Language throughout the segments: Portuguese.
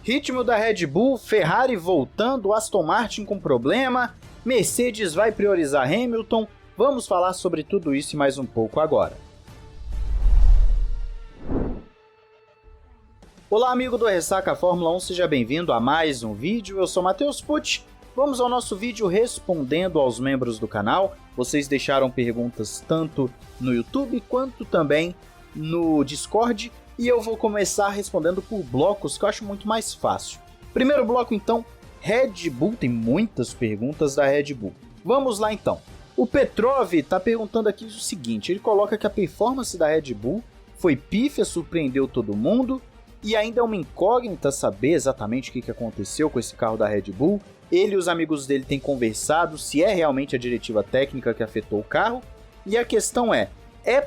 Ritmo da Red Bull, Ferrari voltando, Aston Martin com problema, Mercedes vai priorizar Hamilton. Vamos falar sobre tudo isso e mais um pouco agora. Olá amigo do Ressaca Fórmula 1, seja bem-vindo a mais um vídeo. Eu sou Matheus Pucci. Vamos ao nosso vídeo respondendo aos membros do canal. Vocês deixaram perguntas tanto no YouTube quanto também no Discord. E eu vou começar respondendo por blocos, que eu acho muito mais fácil. Primeiro bloco, então, Red Bull. Tem muitas perguntas da Red Bull. Vamos lá, então. O Petrov está perguntando aqui o seguinte. Ele coloca que a performance da Red Bull foi pífia, surpreendeu todo mundo. E ainda é uma incógnita saber exatamente o que aconteceu com esse carro da Red Bull. Ele e os amigos dele têm conversado se é realmente a diretiva técnica que afetou o carro. E a questão é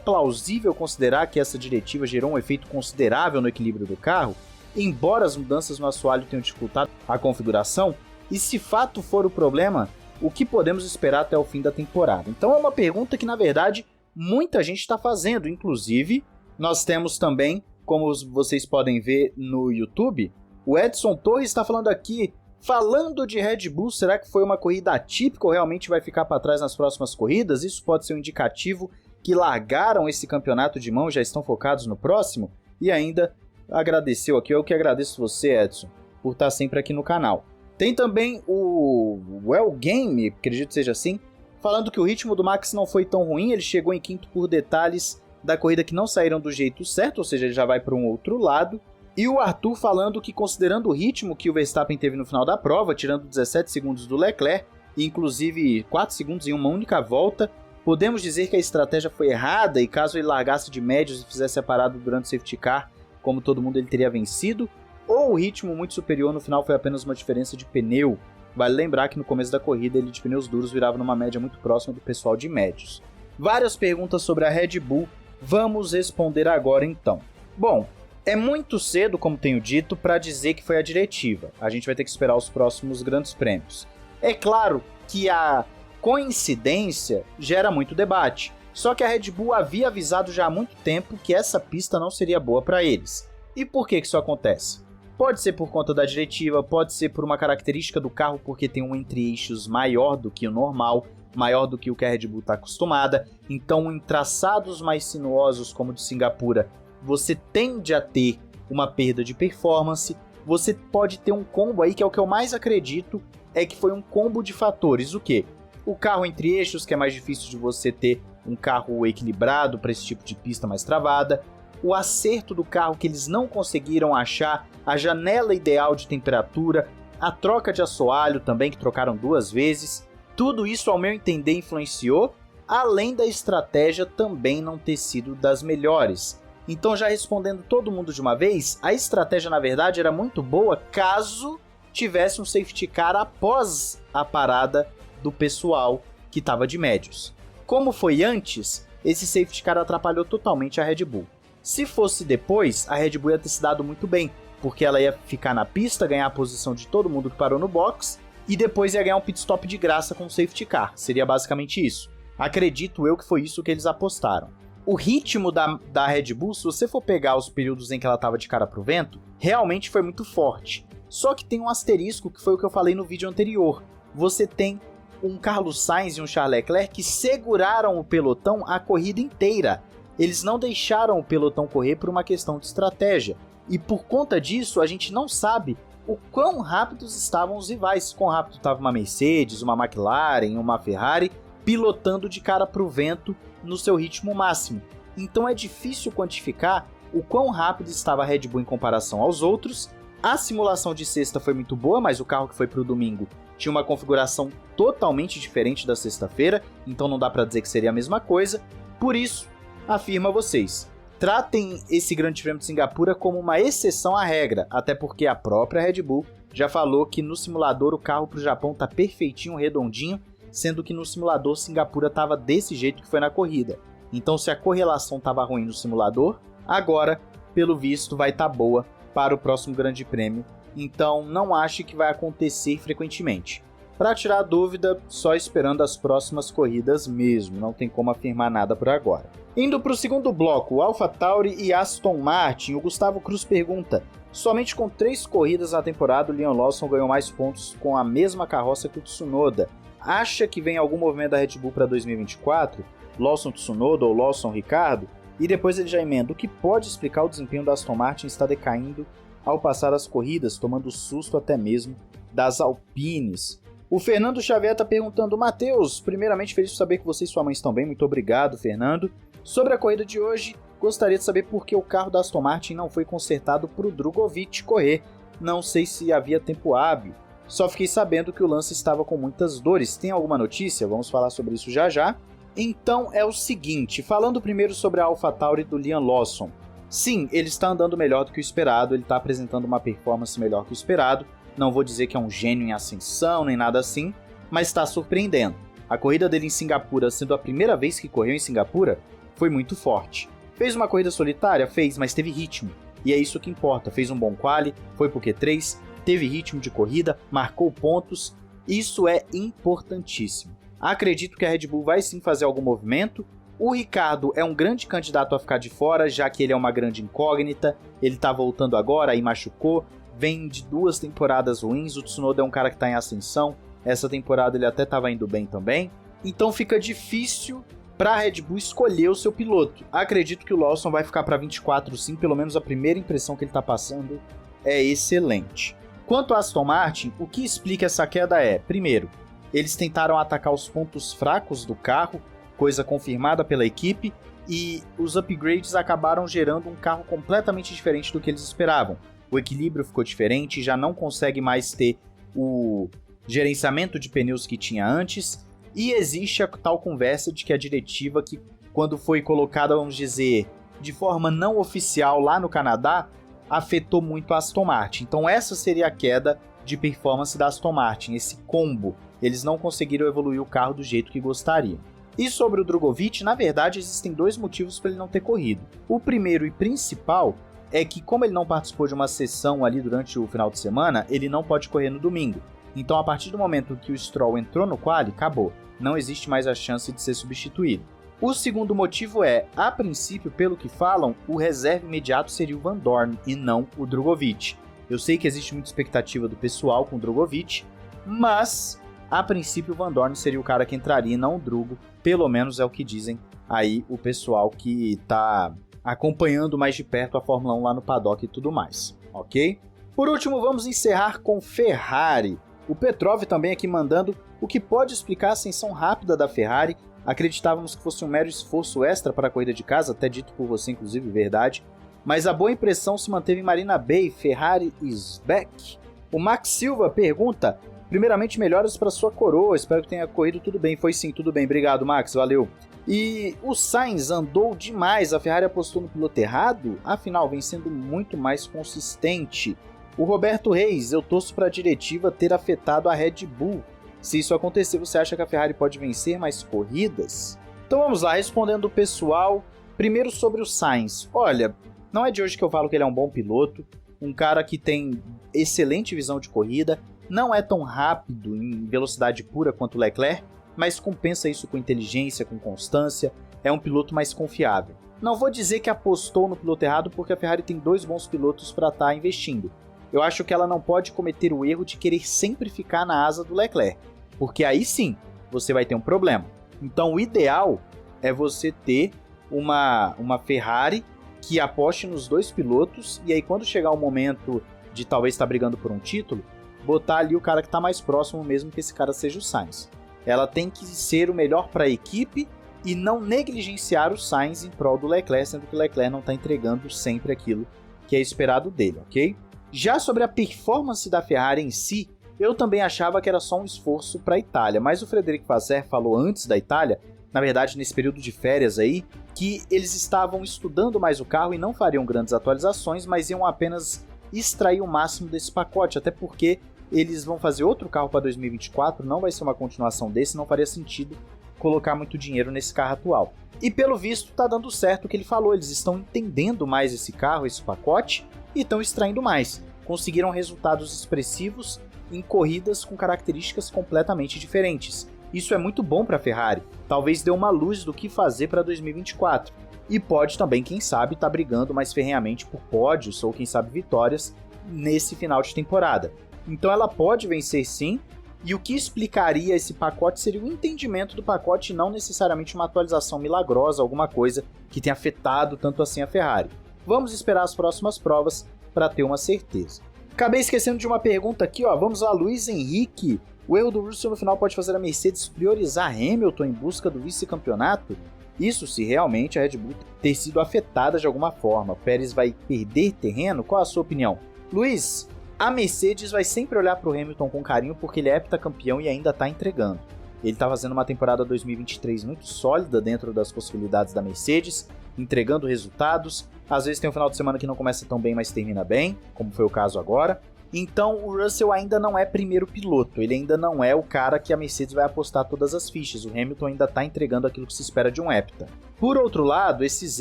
plausível considerar que essa diretiva gerou um efeito considerável no equilíbrio do carro, embora as mudanças no assoalho tenham dificultado a configuração? E se fato for o problema, o que podemos esperar até o fim da temporada? Então é uma pergunta que, na verdade, muita gente está fazendo. Inclusive, nós temos também, como vocês podem ver no YouTube, o Edson Torres está falando aqui, falando de Red Bull, será que foi uma corrida atípica ou realmente vai ficar para trás nas próximas corridas? Isso pode ser um indicativo que largaram esse campeonato de mão, já estão focados no próximo, e ainda agradeceu aqui, eu que agradeço você, Edson, por estar sempre aqui no canal. Tem também o Well Game, acredito que seja assim, falando que o ritmo do Max não foi tão ruim, ele chegou em quinto por detalhes da corrida que não saíram do jeito certo, ou seja, ele já vai para um outro lado. E o Arthur falando que, considerando o ritmo que o Verstappen teve no final da prova, tirando 17 segundos do Leclerc, e inclusive 4 segundos em uma única volta, podemos dizer que a estratégia foi errada e caso ele largasse de médios e fizesse a parada durante o safety car, como todo mundo, ele teria vencido? Ou o ritmo muito superior no final foi apenas uma diferença de pneu? Vale lembrar que no começo da corrida ele de pneus duros virava numa média muito próxima do pessoal de médios. Várias perguntas sobre a Red Bull, vamos responder agora então. Bom, é muito cedo, como tenho dito, para dizer que foi a diretiva. A gente vai ter que esperar os próximos grandes prêmios. É claro que a coincidência gera muito debate, só que a Red Bull havia avisado já há muito tempo que essa pista não seria boa para eles. E por que isso acontece? Pode ser por conta da diretiva, pode ser por uma característica do carro porque tem um entre-eixos maior do que o normal, maior do que o que a Red Bull está acostumada, então em traçados mais sinuosos como o de Singapura, você tende a ter uma perda de performance, você pode ter um combo aí que é o que eu mais acredito, é que foi um combo de fatores. O quê? O carro entre eixos, que é mais difícil de você ter um carro equilibrado para esse tipo de pista mais travada, o acerto do carro que eles não conseguiram achar, a janela ideal de temperatura, a troca de assoalho também, que trocaram 2 vezes, tudo isso ao meu entender influenciou, além da estratégia também não ter sido das melhores. Então já respondendo todo mundo de uma vez, a estratégia na verdade era muito boa caso tivesse um safety car após a parada do pessoal que estava de médios. Como foi antes, esse safety car atrapalhou totalmente a Red Bull. Se fosse depois, a Red Bull ia ter se dado muito bem, porque ela ia ficar na pista, ganhar a posição de todo mundo que parou no box, e depois ia ganhar um pit stop de graça com o safety car. Seria basicamente isso. Acredito eu que foi isso que eles apostaram. O ritmo da Red Bull, se você for pegar os períodos em que ela estava de cara pro vento, realmente foi muito forte. Só que tem um asterisco, que foi o que eu falei no vídeo anterior. Você tem um Carlos Sainz e um Charles Leclerc que seguraram o pelotão a corrida inteira. Eles não deixaram o pelotão correr por uma questão de estratégia. E por conta disso, a gente não sabe o quão rápidos estavam os rivais. Quão rápido estava uma Mercedes, uma McLaren, uma Ferrari, pilotando de cara pro vento no seu ritmo máximo. Então é difícil quantificar o quão rápido estava a Red Bull em comparação aos outros. A simulação de sexta foi muito boa, mas o carro que foi para o domingo tinha uma configuração totalmente diferente da sexta-feira, então não dá para dizer que seria a mesma coisa. Por isso, afirmo a vocês, tratem esse Grande Prêmio de Singapura como uma exceção à regra, até porque a própria Red Bull já falou que no simulador o carro para o Japão tá perfeitinho, redondinho, sendo que no simulador Singapura estava desse jeito que foi na corrida. Então se a correlação estava ruim no simulador, agora, pelo visto, vai estar boa para o próximo Grande Prêmio. Então não ache que vai acontecer frequentemente. Para tirar a dúvida, só esperando as próximas corridas mesmo, não tem como afirmar nada por agora. Indo para o segundo bloco, AlphaTauri e Aston Martin, o Gustavo Cruz pergunta: Somente com 3 corridas na temporada, o Liam Lawson ganhou mais pontos com a mesma carroça que o Tsunoda. Acha que vem algum movimento da Red Bull para 2024? Lawson Tsunoda ou Lawson Ricardo? E depois ele já emenda: o que pode explicar o desempenho da Aston Martin está decaindo ao passar as corridas, tomando susto até mesmo das Alpines. O Fernando Xavier está perguntando: Matheus, primeiramente feliz por saber que você e sua mãe estão bem, muito obrigado, Fernando. Sobre a corrida de hoje, gostaria de saber por que o carro da Aston Martin não foi consertado para o Drugovich correr. Não sei se havia tempo hábil, só fiquei sabendo que o Lance estava com muitas dores. Tem alguma notícia? Vamos falar sobre isso já já. Então é o seguinte, falando primeiro sobre a AlphaTauri do Liam Lawson. Sim, ele está andando melhor do que o esperado, ele está apresentando uma performance melhor que o esperado. Não vou dizer que é um gênio em ascensão, nem nada assim, mas está surpreendendo. A corrida dele em Singapura, sendo a primeira vez que correu em Singapura, foi muito forte. Fez uma corrida solitária? Fez, mas teve ritmo. E é isso que importa, fez um bom quali, foi pro Q3, teve ritmo de corrida, marcou pontos, isso é importantíssimo. Acredito que a Red Bull vai sim fazer algum movimento. O Ricardo é um grande candidato a ficar de fora, já que ele é uma grande incógnita, ele tá voltando agora, aí machucou, vem de 2 temporadas ruins, o Tsunoda é um cara que tá em ascensão, essa temporada ele até tava indo bem também, então fica difícil para a Red Bull escolher o seu piloto. Acredito que o Lawson vai ficar para 24 sim, pelo menos a primeira impressão que ele está passando é excelente. Quanto a Aston Martin, o que explica essa queda é, primeiro, eles tentaram atacar os pontos fracos do carro, coisa confirmada pela equipe, e os upgrades acabaram gerando um carro completamente diferente do que eles esperavam. O equilíbrio ficou diferente, já não consegue mais ter o gerenciamento de pneus que tinha antes, e existe a tal conversa de que a diretiva, que quando foi colocada, vamos dizer, de forma não oficial lá no Canadá, afetou muito a Aston Martin. Então essa seria a queda de performance da Aston Martin, esse combo. Eles não conseguiram evoluir o carro do jeito que gostariam. E sobre o Drugovich, na verdade existem 2 motivos para ele não ter corrido. O primeiro e principal é que, como ele não participou de uma sessão ali durante o final de semana, ele não pode correr no domingo. Então, a partir do momento que o Stroll entrou no quali, acabou. Não existe mais a chance de ser substituído. O segundo motivo é, a princípio, pelo que falam, o reserva imediato seria o Vandoorne e não o Drugovich. Eu sei que existe muita expectativa do pessoal com o Drugovich, mas, a princípio, o Vandoorne seria o cara que entraria e não o Drugo. Pelo menos é o que dizem aí o pessoal que está acompanhando mais de perto a Fórmula 1 lá no paddock e tudo mais, ok? Por último, vamos encerrar com Ferrari. O Petrov também aqui mandando o que pode explicar a ascensão rápida da Ferrari. Acreditávamos que fosse um mero esforço extra para a corrida de casa, até dito por você, inclusive, verdade. Mas a boa impressão se manteve em Marina Bay, Ferrari is back. O Max Silva pergunta, primeiramente melhoras para sua coroa, espero que tenha corrido tudo bem. Foi sim, tudo bem, obrigado Max, valeu. E o Sainz andou demais, a Ferrari apostou no piloto errado? Afinal, vem sendo muito mais consistente. O Roberto Reis, eu torço para a diretiva ter afetado a Red Bull. Se isso acontecer, você acha que a Ferrari pode vencer mais corridas? Então vamos lá, respondendo o pessoal. Primeiro sobre o Sainz. Olha, não é de hoje que eu falo que ele é um bom piloto, um cara que tem excelente visão de corrida, não é tão rápido em velocidade pura quanto o Leclerc, mas compensa isso com inteligência, com constância, é um piloto mais confiável. Não vou dizer que apostou no piloto errado, porque a Ferrari tem 2 bons pilotos para estar investindo. Eu acho que ela não pode cometer o erro de querer sempre ficar na asa do Leclerc, porque aí sim você vai ter um problema. Então o ideal é você ter uma Ferrari que aposte nos 2 pilotos, e aí quando chegar o momento de talvez estar brigando por um título, botar ali o cara que está mais próximo, mesmo que esse cara seja o Sainz. Ela tem que ser o melhor para a equipe e não negligenciar o Sainz em prol do Leclerc, sendo que o Leclerc não está entregando sempre aquilo que é esperado dele, ok? Já sobre a performance da Ferrari em si, eu também achava que era só um esforço para a Itália, mas o Frederic Vasseur falou antes da Itália, na verdade nesse período de férias aí, que eles estavam estudando mais o carro e não fariam grandes atualizações, mas iam apenas extrair o máximo desse pacote, até porque eles vão fazer outro carro para 2024, não vai ser uma continuação desse, não faria sentido colocar muito dinheiro nesse carro atual. E pelo visto tá dando certo o que ele falou, eles estão entendendo mais esse carro, esse pacote, e estão extraindo mais. Conseguiram resultados expressivos em corridas com características completamente diferentes. Isso é muito bom para a Ferrari, talvez dê uma luz do que fazer para 2024. e pode também, quem sabe, estar brigando mais ferrenhamente por pódios ou quem sabe vitórias nesse final de temporada. Então ela pode vencer sim, e o que explicaria esse pacote seria o entendimento do pacote e não necessariamente uma atualização milagrosa, alguma coisa que tenha afetado tanto assim a Ferrari. Vamos esperar as próximas provas para ter uma certeza. Acabei esquecendo de uma pergunta aqui, ó. Vamos lá, Luiz Henrique. O erro do Russell no final pode fazer a Mercedes priorizar Hamilton em busca do vice-campeonato? Isso se realmente a Red Bull ter sido afetada de alguma forma. Pérez vai perder terreno? Qual a sua opinião? Luiz, a Mercedes vai sempre olhar para o Hamilton com carinho porque ele é heptacampeão e ainda está entregando. Ele está fazendo uma temporada 2023 muito sólida dentro das possibilidades da Mercedes, entregando resultados. Às vezes tem um final de semana que não começa tão bem, mas termina bem, como foi o caso agora. Então o Russell ainda não é primeiro piloto, ele ainda não é o cara que a Mercedes vai apostar todas as fichas. O Hamilton ainda está entregando aquilo que se espera de um hepta. Por outro lado, esses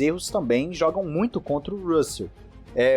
erros também jogam muito contra o Russell.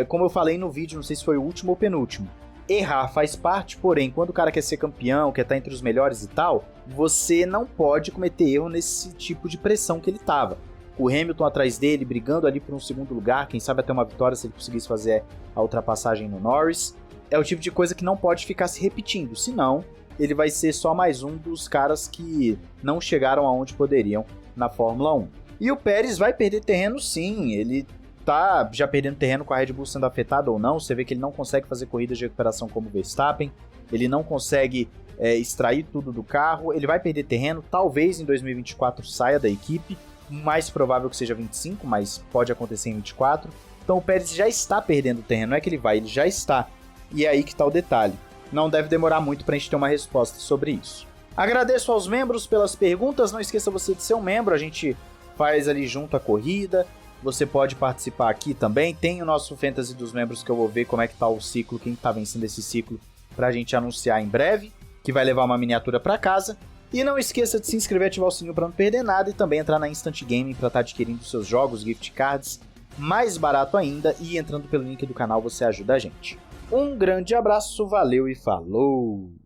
Como eu falei no vídeo, não sei se foi o último ou penúltimo, errar faz parte, porém, quando o cara quer ser campeão, quer estar entre os melhores e tal, você não pode cometer erro nesse tipo de pressão que ele estava. O Hamilton atrás dele, brigando ali por um segundo lugar, quem sabe até uma vitória se ele conseguisse fazer a ultrapassagem no Norris. É o tipo de coisa que não pode ficar se repetindo, senão ele vai ser só mais um dos caras que não chegaram aonde poderiam na Fórmula 1. E o Pérez vai perder terreno sim, ele tá já perdendo terreno com a Red Bull sendo afetada ou não. Você vê que ele não consegue fazer corridas de recuperação como o Verstappen, ele não consegue extrair tudo do carro, ele vai perder terreno, talvez em 2024 saia da equipe, mais provável que seja 25, mas pode acontecer em 24. Então o Pérez já está perdendo terreno, não é que ele vai, ele já está. E é aí que está o detalhe. Não deve demorar muito para a gente ter uma resposta sobre isso. Agradeço aos membros pelas perguntas, não esqueça você de ser um membro, a gente faz ali junto a corrida. Você pode participar aqui também, tem o nosso Fantasy dos membros que eu vou ver como é que tá o ciclo, quem tá vencendo esse ciclo, pra gente anunciar em breve, que vai levar uma miniatura pra casa. E não esqueça de se inscrever e ativar o sininho pra não perder nada, e também entrar na Instant Gaming pra estar adquirindo seus jogos, gift cards, mais barato ainda, e entrando pelo link do canal você ajuda a gente. Um grande abraço, valeu e falou!